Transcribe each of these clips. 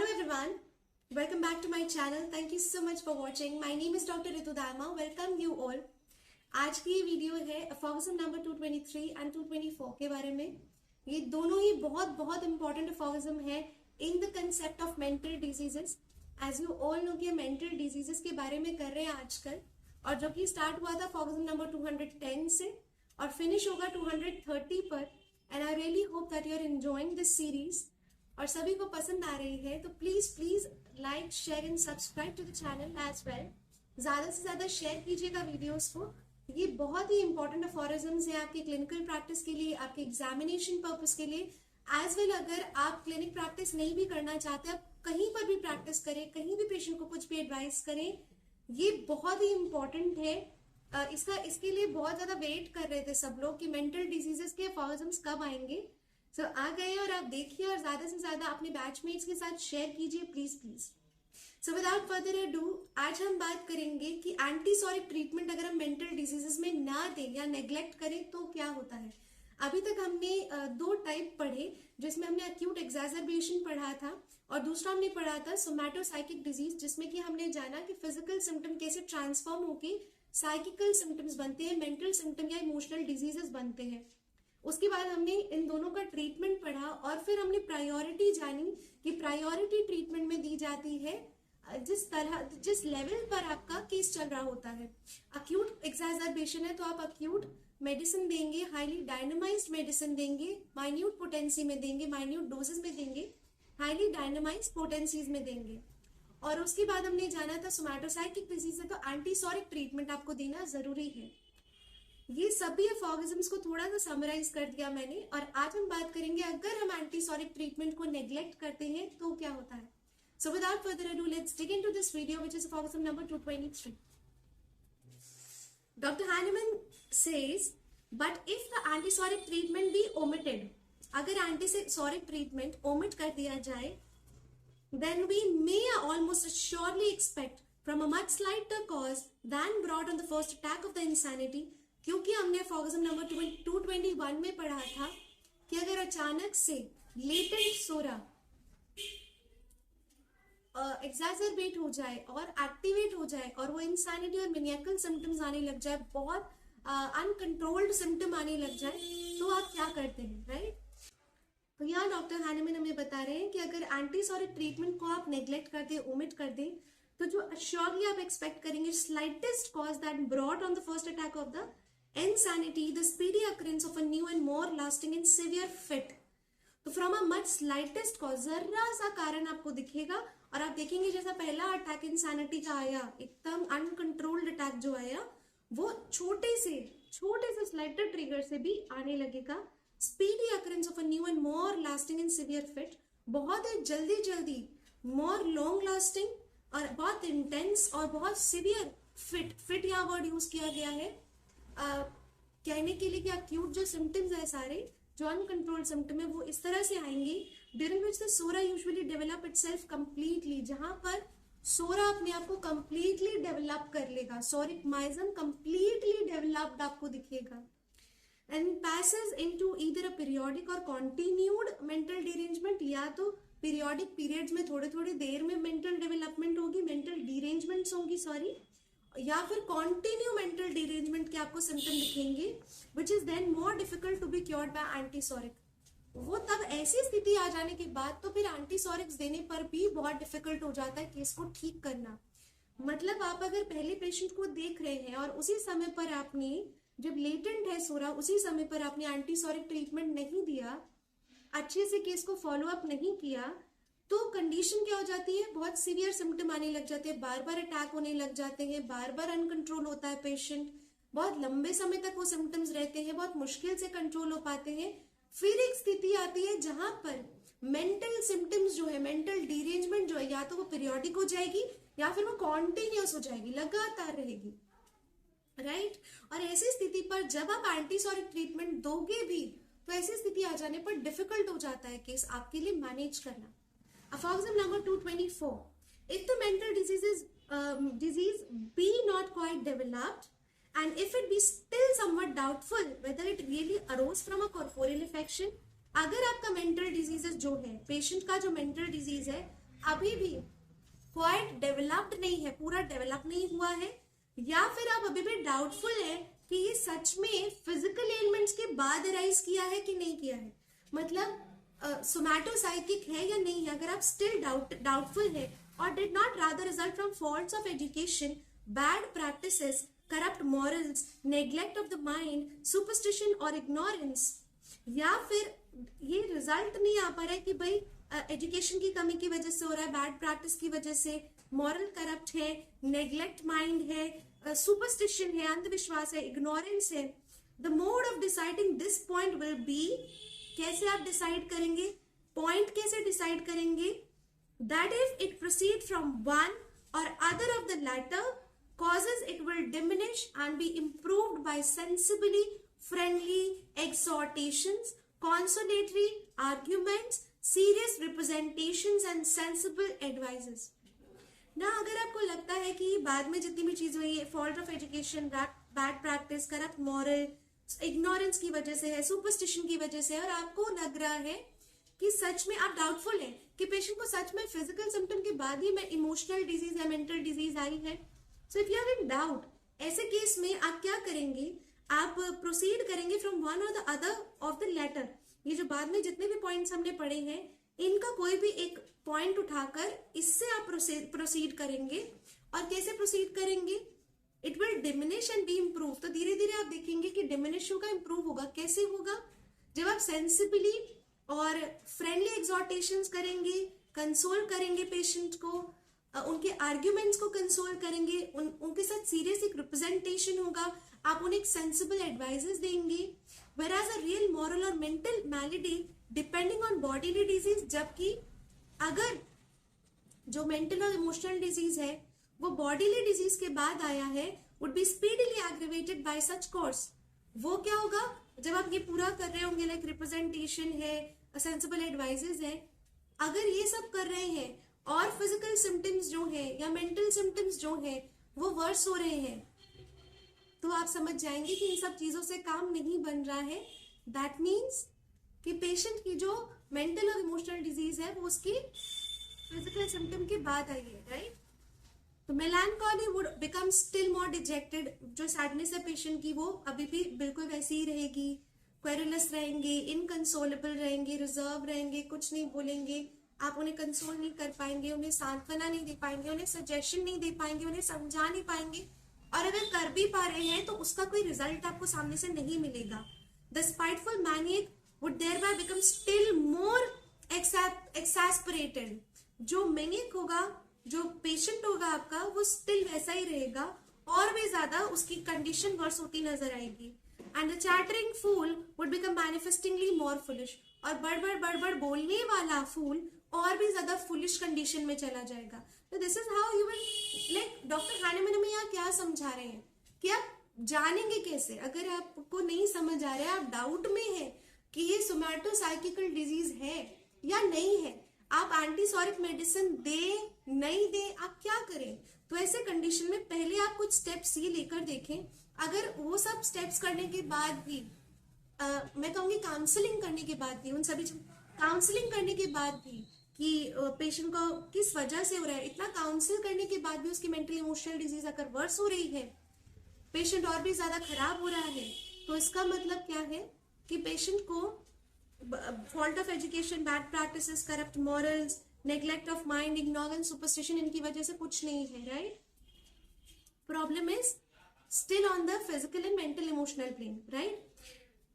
Hello everyone, welcome back to my channel. Thank you so much for watching. My name is Dr. Ritu Dharma. Welcome you all. आज की ये video है अफॉक्सिम number 223 and 224 के बारे में. ये दोनों ही बहुत इंपॉर्टेंट अफॉक्सिम है in the concept of mental diseases. As you all know कि मेंटल डिजीजेस के बारे में कर रहे हैं आजकल, और जो कि स्टार्ट हुआ था अफॉक्सिम नंबर 210 से और फिनिश होगा 230 पर. And I really hope that you are enjoying this series और सभी को पसंद आ रही है. तो please like share and subscribe to the channel as well. ज्यादा से ज्यादा शेयर कीजिएगा वीडियोस को. ये बहुत ही इंपॉर्टेंट अफॉरिजम्स है आपकी क्लिनिकल प्रैक्टिस के लिए, आपके एग्जामिनेशन पर्पस के लिए. एज वेल अगर आप क्लिनिक प्रैक्टिस नहीं भी करना चाहते, आप कहीं पर भी प्रैक्टिस करें, कहीं भी पेशेंट को कुछ भी एडवाइस करें, ये बहुत ही इंपॉर्टेंट है. इसके लिए बहुत ज्यादा वेट कर रहे थे सब लोग कि मेंटल डिजीजेस के अफॉरिजम्स कब आएंगे. सो आ गए और आप देखिए और ज्यादा से ज्यादा अपने बैचमेट्स के साथ शेयर कीजिए please. So without further ado, आज हम बात करेंगे कि एंटीसोरिक ट्रीटमेंट अगर हम मेंटल डिजीजेस में ना दें या नेग्लेक्ट करें तो क्या होता है. अभी तक हमने दो टाइप पढ़े, जिसमें हमने एक्यूट एक्सैजर्बेशन पढ़ा था और दूसरा हमने पढ़ा था सोमैटोसाइकिक डिजीज, जिसमें कि हमने जाना कि फिजिकल सिम्टम कैसे ट्रांसफॉर्म होके साइकिकल सिम्टम्स बनते हैं, मेंटल सिम्टम या इमोशनल डिजीजेस बनते हैं. उसके बाद हमने इन दोनों का ट्रीटमेंट पढ़ा और फिर हमने प्रायोरिटी जानी कि प्रायोरिटी ट्रीटमेंट में दी जाती है जिस लेवल पर आपका केस चल रहा होता है. अक्यूट एक्सैजर्बेशन है तो आप अक्यूट मेडिसिन देंगे, हाईली डायनामाइज्ड मेडिसिन देंगे, माइन्यूट पोटेंसी में देंगे, माइन्यूट डोजेस में देंगे, हाईली डायनामाइज्ड पोटेंसीज में देंगे. और उसके बाद हमने जाना था सोमैटोसाइकिक डिजीज है तो एंटीसोरिक ट्रीटमेंट आपको देना जरूरी है. ये सभी अफॉरिजम्स को थोड़ा सा समराइज कर दिया मैंने, और आज हम बात करेंगे अगर हम एंटीसोरिक ट्रीटमेंट को नेग्लेक्ट करते हैं तो क्या होता है. So without further ado, let's dig into this video which is aphorism number 223. Doctor Hahnemann says, but if the antipsoric treatment be omitted, अगर एंटीसोरिक ट्रीटमेंट ओमिट कर दिया जाए, then we may almost surely expect from a much slighter cause than brought on the first attack of the insanity. क्योंकि हमने अफॉरिजम number 221 में पढ़ा था कि अगर अचानक से लेटेंट सोरा एक्सैजर्बेट हो जाए और एक्टिवेट हो जाए और वो इंसैनिटी और मैनिएकल सिम्टम्स आने लग जाए, बहुत अनकंट्रोल्ड सिम्टम आने लग जाए, तो आप क्या करते हैं, राइट. तो यहाँ डॉक्टर हैनिमैन हमें बता रहे हैं कि अगर एंटीसोरिक ट्रीटमेंट को आप नेग्लेक्ट कर दें, ओमिट कर दें, तो जो अश्योरली आप एक्सपेक्ट करेंगे slightest cause that brought on the first attack of the insanity, the speedy occurrence of a new and more lasting and severe fit. तो from a much slightest cause, जरा सा कारण आपको दिखेगा और आप देखेंगे जैसा पहला अटैक इंसैनिटी का आया, एकदम अनकंट्रोल्ड अटैक जो आया, वो छोटे से स्लाइटर ट्रिगर से भी आने लगेगा. Speedy occurrence of a new and more lasting and severe fit, बहुत ही जल्दी मोर लॉन्ग लास्टिंग और बहुत इंटेंस और बहुत सिवियर फिट यहाँ वर्ड यूज किया गया है कहने के लिए कि अक्यूट जो सिम्टम्स है, सारे जो अनकंट्रोल्ड सिम्टम है, वो इस तरह से आएंगे during which the psora usually develop itself completely, जहां पर सोरा अपने आप को कंप्लीटली डेवलप कर लेगा, सोरिक माइजम कंप्लीटली डेवलप्ड आपको दिखेगा. And passes into either a periodic or continued mental derangement, या तो पीरियोडिक पीरियड्स में थोड़े देर में मेंटल डेवलपमेंट होगी, मेंटल डिरेंजमेंट्स होंगी सॉरी, या फिर कॉन्टिन्यू मेंटल डिरेंजमेंट के आपको सिम्टम दिखेंगे, which is then more difficult to be cured by antipsoric. वो तब ऐसी स्थिति आ जाने के बाद तो फिर एंटीसोरिक्स देने पर भी बहुत डिफिकल्ट हो जाता है केस को ठीक करना. मतलब आप अगर पहले पेशेंट को देख रहे हैं और उसी समय पर आपने, जब लेटेंट है सोरा, उसी समय पर आपने एंटीसोरिक ट्रीटमेंट नहीं दिया, अच्छे से केस को फॉलो अप नहीं किया, तो कंडीशन क्या हो जाती है, बहुत सीवियर सिम्टम आने लग जाते हैं, बार बार अटैक होने लग जाते हैं, बार बार अनकंट्रोल होता है पेशेंट, बहुत लंबे समय तक वो सिम्टम्स रहते हैं, बहुत मुश्किल से कंट्रोल हो पाते हैं. फिर एक स्थिति आती है जहां पर मेंटल सिम्टम्स जो है, मेंटल डिरेंजमेंट जो है, या तो वो पीरियोडिक हो जाएगी या फिर वो कॉन्टिन्यूअस हो जाएगी, लगातार रहेगी, राइट. और ऐसी स्थिति पर जब आप एंटीसोरिक ट्रीटमेंट दोगे भी, तो ऐसी स्थिति आ जाने पर डिफिकल्ट हो जाता है केस आपके लिए मैनेज करना. Aforism number 224. If the mental disease be not quite developed, and if it be still somewhat doubtful whether it really arose from a corporeal affection, अगर आपका mental diseases जो है, पेशेंट का जो mental disease है अभी भी क्वाइट डेवलप्ड नहीं है, पूरा डेवलप नहीं हुआ है, या फिर आप अभी भी डाउटफुल है कि ये सच में फिजिकल एलिमेंट्स के बाद अराइज किया है कि नहीं किया है, मतलब सोमैटोसाइकिक है या नहीं है, अगर आप स्टिल डाउटफुल है और did not rather result from faults of education, bad practices, corrupt morals, neglect of the mind, superstition और इग्नोरेंस, या फिर ये रिजल्ट नहीं आ पा रहा है कि भाई एजुकेशन की कमी की वजह से हो रहा है, बैड प्रैक्टिस की वजह से, मॉरल करप्ट है, नेग्लेक्ट माइंड है, सुपरस्टिशन है, अंधविश्वास है, इग्नोरेंस है, the mode of deciding this point will be, कैसे आप डिसाइड करेंगे, पॉइंट कैसे डिसाइड करेंगे, that if it proceed from one or other of the latter causes it will diminish and be improved by sensibly friendly exhortations, consolatory arguments, serious representations and sensible advices. ना अगर आपको लगता है कि बाद में जितनी भी चीज हुई है fault of education, bad practice, corrupt moral, ignorance की वजह से है, सुपरस्टिशन की वजह से है, और आपको लग रहा है कि सच में आप डाउटफुल है कि पेशेंट को सच में फिजिकल सिम्टम के बाद ही में इमोशनल डिजीज या मेंटल डिजीज आई है, so if you have in doubt, ऐसे केस में आप क्या करेंगे, आप प्रोसीड करेंगे from one or the other of the latter. ये जो बाद में जितने भी पॉइंट्स हमने पढ़े हैं, इनका कोई भी एक पॉइंट उठाकर इससे आप प्रोसीड करेंगे। और कैसे प्रोसीड करेंगे, it will diminish and B improve. तो धीरे धीरे आप देखेंगे कि डिमिनिश होगा, इम्प्रूव होगा। कैसे होगा, जब आप सेंसिबली और फ्रेंडली एग्जॉर्टेशंस करेंगे, कंसोल करेंगे पेशेंट को, उनके आर्ग्यूमेंट्स को कंसोल करेंगे, उनके साथ सीरियस एक रिप्रेजेंटेशन होगा, आप उन्हें एक सेंसिबल एडवाइजेस देंगे। whereas a real moral और mental malady depending on bodily disease, जबकि अगर जो मेंटल और इमोशनल डिजीज है वो बॉडीली डिजीज के बाद आया है, would be speedily aggravated by such course। वो क्या होगा, जब आप ये पूरा कर रहे होंगे, लाइक रिप्रेजेंटेशन है, सेंसिबल एडवाइजेस है, अगर ये सब कर रहे हैं और फिजिकल सिम्टम्स जो है या मेंटल सिम्टम्स जो है वो वर्स हो रहे हैं, तो आप समझ जाएंगे कि इन सब चीजों से काम नहीं बन रहा है। दैट मीन्स कि पेशेंट की जो मेंटल और इमोशनल डिजीज है वो उसकी फिजिकल सिम्टम के बाद आई है, राइट। तो melancholy would become still more dejected. जो सैडनेस है पेशेंट की वो अभी भी बिल्कुल वैसी ही रहेगी, क्वेरुलस रहेंगे, इनकंसोलेबल रहेंगे, रिजर्व रहेंगे, कुछ नहीं बोलेंगे, आप उन्हें कंसोल नहीं कर पाएंगे, उन्हें सांत्वना नहीं दे पाएंगे, उन्हें सजेशन नहीं दे पाएंगे, उन्हें समझा नहीं पाएंगे, और अगर कर भी पा रहे हैं तो उसका कोई रिजल्ट आपको सामने से नहीं मिलेगा। The spiteful maniac would thereby become still more exasperated. जो मैनिएक होगा, जो पेशेंट होगा आपका, वो स्टिल वैसा ही रहेगा और भी ज्यादा उसकी कंडीशन वर्स होती नजर आएगी। And the chattering fool would become manifestingly more foolish. और बड़ बोलने वाला फूल और भी ज्यादा फुलिश कंडीशन में चला जाएगा। तो this is how you will, like doctor Hahnemann हमें यहाँ क्या समझा रहे हैं कि आप जानेंगे कैसे, अगर आपको नहीं समझ आ रहा है, आप डाउट में है कि ये सोमैटोसाइकिकल डिजीज है या नहीं है, आप एंटीसोरिक मेडिसिन दे नहीं दे, आप क्या करें। तो ऐसे कंडीशन में पहले आप कुछ स्टेप्स ये लेकर देखें। अगर वो सब स्टेप्स करने के बाद भी मैं कहूँगी काउंसलिंग करने के बाद भी, उन सभी काउंसलिंग करने के बाद भी कि पेशेंट को किस वजह से हो रहा है, इतना काउंसिल करने के बाद भी उसकी मेंटल इमोशनल डिजीज अगर वर्स हो रही है, पेशेंट और भी ज्यादा खराब हो रहा है, तो इसका मतलब क्या है कि पेशेंट को fault of education, bad practices, corrupt morals, neglect of mind, ignorance, superstition, इनकी वजह से कुछ नहीं है, right. Problem is still on the physical and mental emotional plane, right.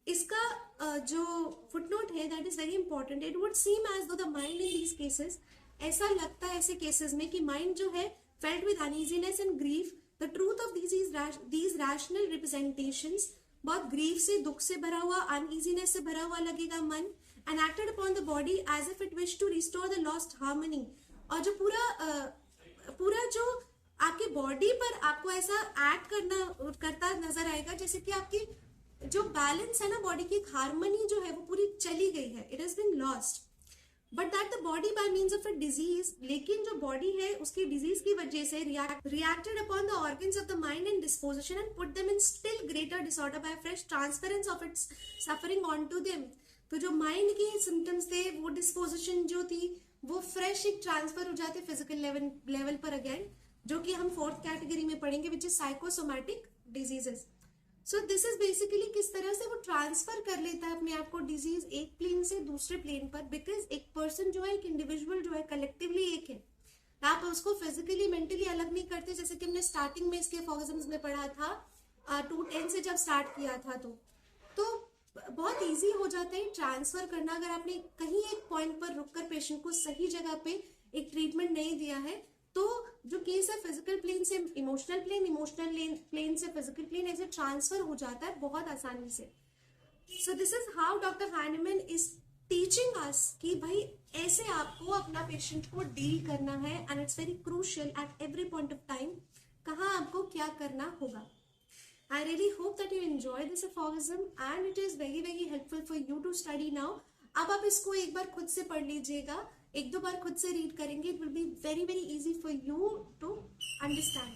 इसका जो फुटनोट है that is very important. It would seem as though the mind in these cases, ऐसा लगता है ऐसे केसेस में कि माइंड जो है felt with uneasiness and grief the truth of these rational representations. बहुत ग्रीफ से, दुख से भरा हुआ, अनईजीनेस से भरा हुआ लगेगा मन, and acted upon the body as if it wish to restore the lost harmony. और जो पूरा जो आपकी बॉडी पर आपको ऐसा एक्ट करता नजर आएगा जैसे कि आपकी जो बैलेंस है ना बॉडी की, एक हार्मनी जो है वो पूरी चली गई है, it has been lost. But that the body by means of a disease, लेकिन जो बॉडी है उसकी डिजीज की वजह से reacted upon the organs of the mind and disposition and put them in still greater disorder by fresh transference of its suffering on to them. तो जो mind के सिम्टम्स थे, वो डिस्पोजिशन जो थी वो फ्रेश एक ट्रांसफर हो जाते फिजिकल लेवल पर अगेन, जो कि हम 4th कैटेगरी में पढ़ेंगे, which is psychosomatic diseases. So this is basically किस तरह से वो ट्रांसफर कर लेता है अपने आप को डिजीज एक प्लेन से दूसरे प्लेन पर, बिकॉज एक पर्सन जो है, एक इंडिविजुअल जो है, कलेक्टिवली एक है. आप उसको फिजिकली मेंटली अलग नहीं करते, जैसे कि हमने स्टार्टिंग में इसके फॉर्गजम्स में पढ़ा था 210 से जब स्टार्ट किया था. तो बहुत इजी हो जाता है ट्रांसफर करना. अगर आपने कहीं एक पॉइंट पर रुककर पेशेंट को सही जगह पे एक ट्रीटमेंट नहीं दिया है, तो जो केस है फिजिकल प्लेन से इमोशनल प्लेन, इमोशनल प्लेन से फिजिकल प्लेन, ऐसे ट्रांसफर हो जाता है बहुत आसानी से. So this is how doctor Hahnemann is teaching us कि भाई ऐसे आपको अपना पेशेंट को डील करना है, and it's very crucial at every point of time कहाँ आपको क्या करना होगा. I really hope that you enjoy this aphorism and it is very very helpful for you to study now. अब आप इसको एक बार खुद से पढ़ लीजिएगा, एक दो बार खुद से रीड करेंगे, it will be very very easy for you to understand.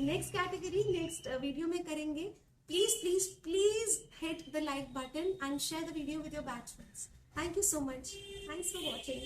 Next category, next video में करेंगे. Please please please hit the like button and share the video with your batchmates. Thank you so much. Thanks for watching.